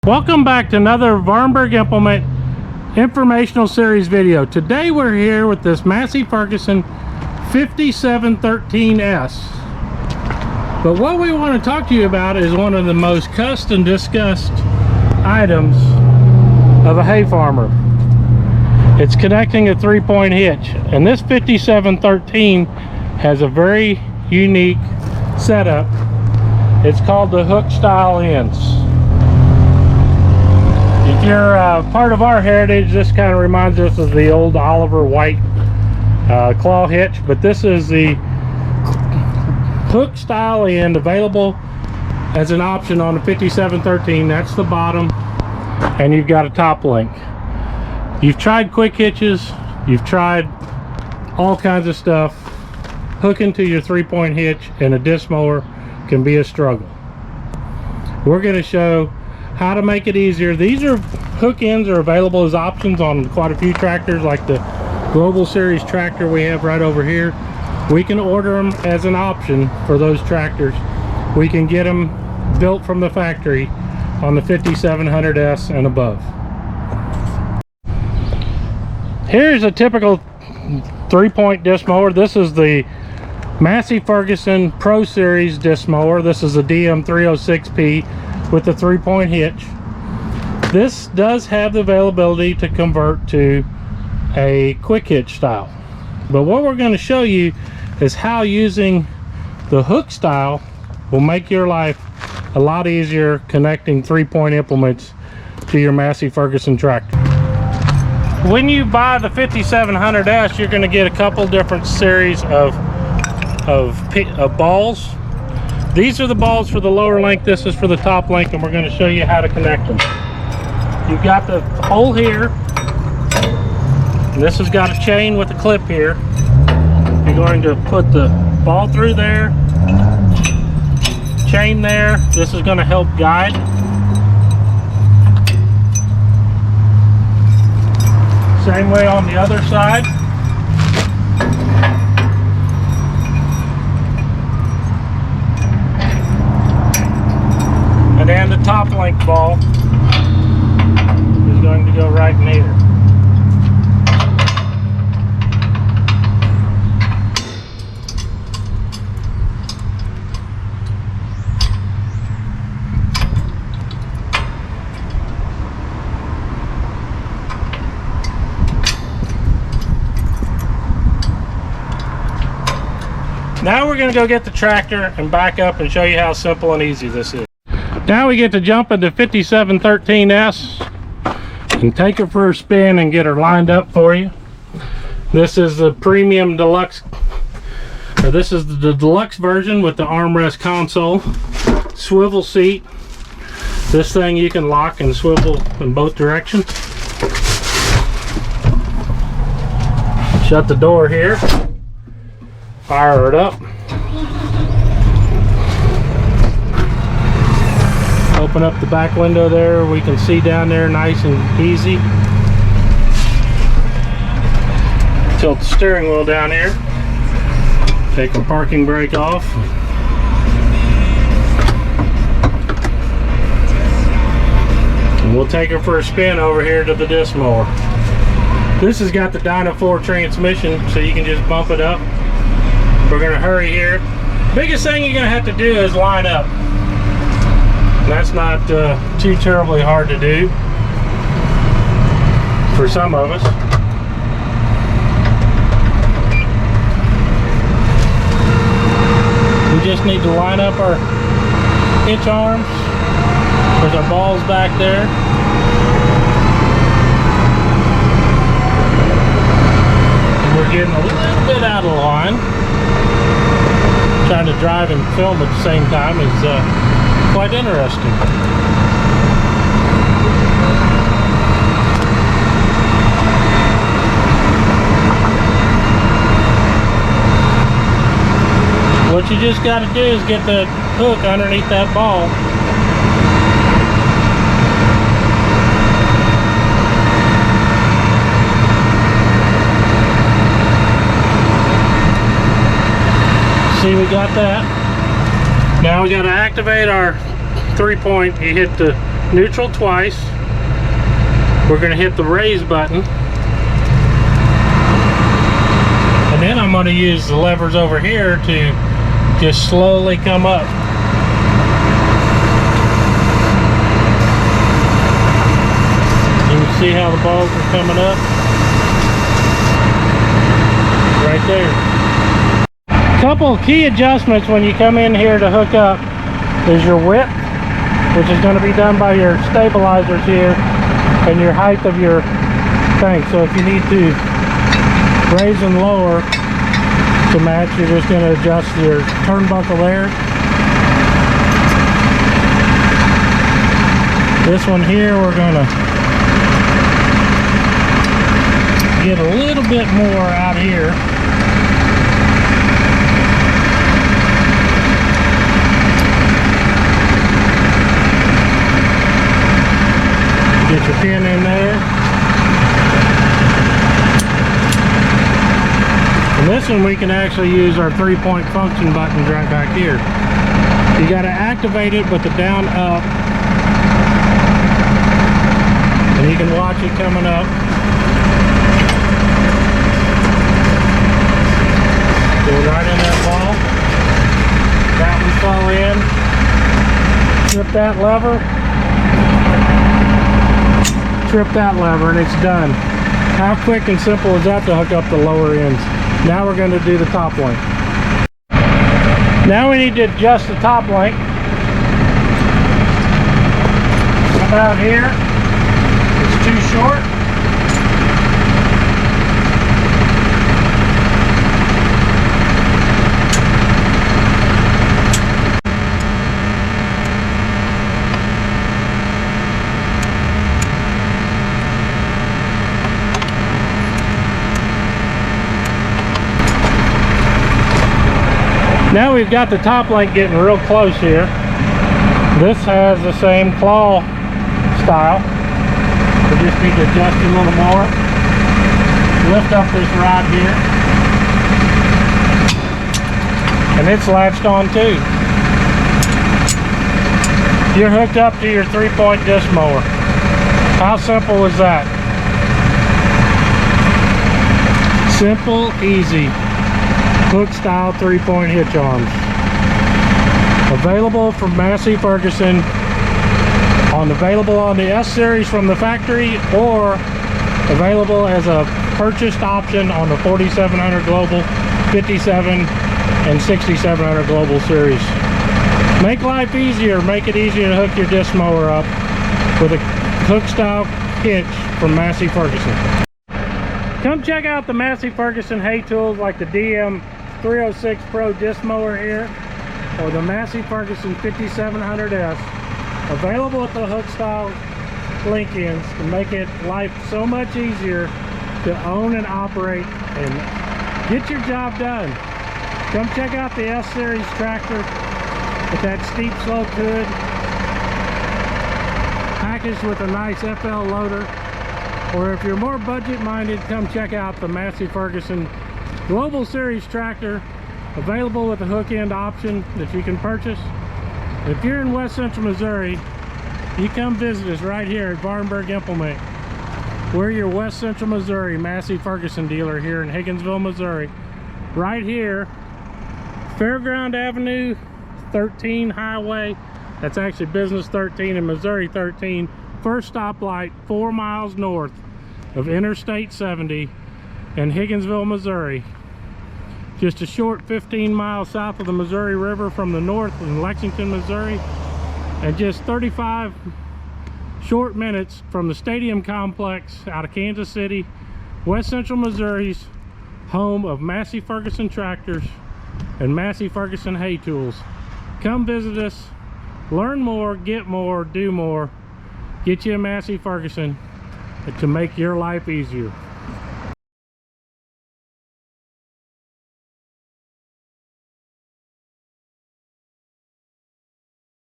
Welcome back to another Vahrenberg Implement informational series video. Today we're here with this Massey Ferguson 5713S. But what we want to talk to you about is one of the most cussed and discussed items of a hay farmer. It's connecting a 3-point hitch, and this 5713 has a very unique setup. It's called the hook style ends. If you're part of our heritage, this kind of reminds us of the old Oliver White claw hitch, but this is the hook style end available as an option on the 5713. That's the bottom, and you've got a Toplink. You've tried quick hitches, you've tried all kinds of stuff. Hooking to your 3-point hitch and a disc mower can be a struggle. We're going to show how to make it easier. These are hook ends are available as options on quite a few tractors, like the Global Series tractor we have right over here. We can order them as an option for those tractors. We can get them built from the factory on the 5700S and above. Here's a typical 3-point disc mower. This is the Massey Ferguson Pro Series disc mower. This is a DM306P with the 3-point hitch. This does have the availability to convert to a quick hitch style, but what we're going to show you is how using the hook style will make your life a lot easier connecting 3-point implements to your Massey Ferguson tractor. When you buy the 5700S, you're going to get a couple different series of balls. These are the balls for the lower link. This is for the top link, and we're going to show you how to connect them. You've got the hole here, and this has got a chain with a clip here. You're going to put the ball through there, chain there. This is going to help guide. Same way on the other side. And then the top link ball is going to go right in here. Now we're going to go get the tractor and back up and show you how simple and easy this is. Now we get to jump into 5713S and take her for a spin and get her lined up for you. This is the premium deluxe, or this is the deluxe version with the armrest console, swivel seat. This thing you can lock and swivel in both directions. Shut the door here. Fire it up. Open up the back window there. We can see down there nice and easy. Tilt the steering wheel down here. Take the parking brake off. And we'll take her for a spin over here to the disc mower. This has got the Dyna 4 transmission, so you can just bump it up. We're going to hurry here. Biggest thing you're going to have to do is line up. That's not too terribly hard to do for some of us. We just need to line up our hitch arms. There's our balls back there. And we're getting a little bit out of line. Trying to drive and film at the same time is quite interesting. What you just got to do is get the hook underneath that ball. See, we got that. Now we got to activate our 3-point. You hit the neutral twice. We're going to hit the raise button. And then I'm going to use the levers over here to just slowly come up. You can see how the balls are coming up. Right there. Couple key adjustments when you come in here to hook up is your width, which is going to be done by your stabilizers here, and your height of your tank. So if you need to raise and lower to match, you're just going to adjust your turnbuckle there. This one here, we're going to get a little bit more out here. Get your pin in there. And this one we can actually use our 3-point function buttons right back here. You got to activate it with the down up. And you can watch it coming up. Go right in that ball. That one fall in. Trip that lever. Trip that lever and it's done. How quick and simple is that to hook up the lower ends? Now we're going to do the top link. Now we need to adjust the top link. About here, it's too short. Now we've got the top link getting real close here. This has the same claw style. We just need to adjust it a little more. Lift up this rod here. And it's latched on too. You're hooked up to your 3-point disc mower. How simple is that? Simple, easy. Hook style 3-point hitch arms. Available from Massey Ferguson. Available on the S series from the factory, or available as a purchased option on the 4700 Global, 57 and 6700 Global series. Make life easier. Make it easier to hook your disc mower up with a hook style hitch from Massey Ferguson. Come check out the Massey Ferguson hay tools like the DM 306 Pro disc mower here, or the Massey Ferguson 5700S, available with the hook style link ends to make it life so much easier to own and operate and get your job done. Come check out the S series tractor with that steep slope hood, packaged with a nice FL loader. Or if you're more budget minded, come check out the Massey Ferguson Global Series tractor, available with a hook end option that you can purchase. If you're in West Central Missouri, you come visit us right here at Vahrenberg Implement. We're your West Central Missouri Massey Ferguson dealer here in Higginsville, Missouri. Right here, Fairground Avenue 13 Highway. That's actually Business 13 and Missouri 13. First stoplight 4 miles north of Interstate 70 in Higginsville, Missouri. Just a short 15 miles south of the Missouri River from the north in Lexington, Missouri, and just 35 short minutes from the stadium complex out of Kansas City, West Central Missouri's home of Massey Ferguson tractors and Massey Ferguson hay tools. Come visit us, learn more, get more, do more. Get you a Massey Ferguson to make your life easier.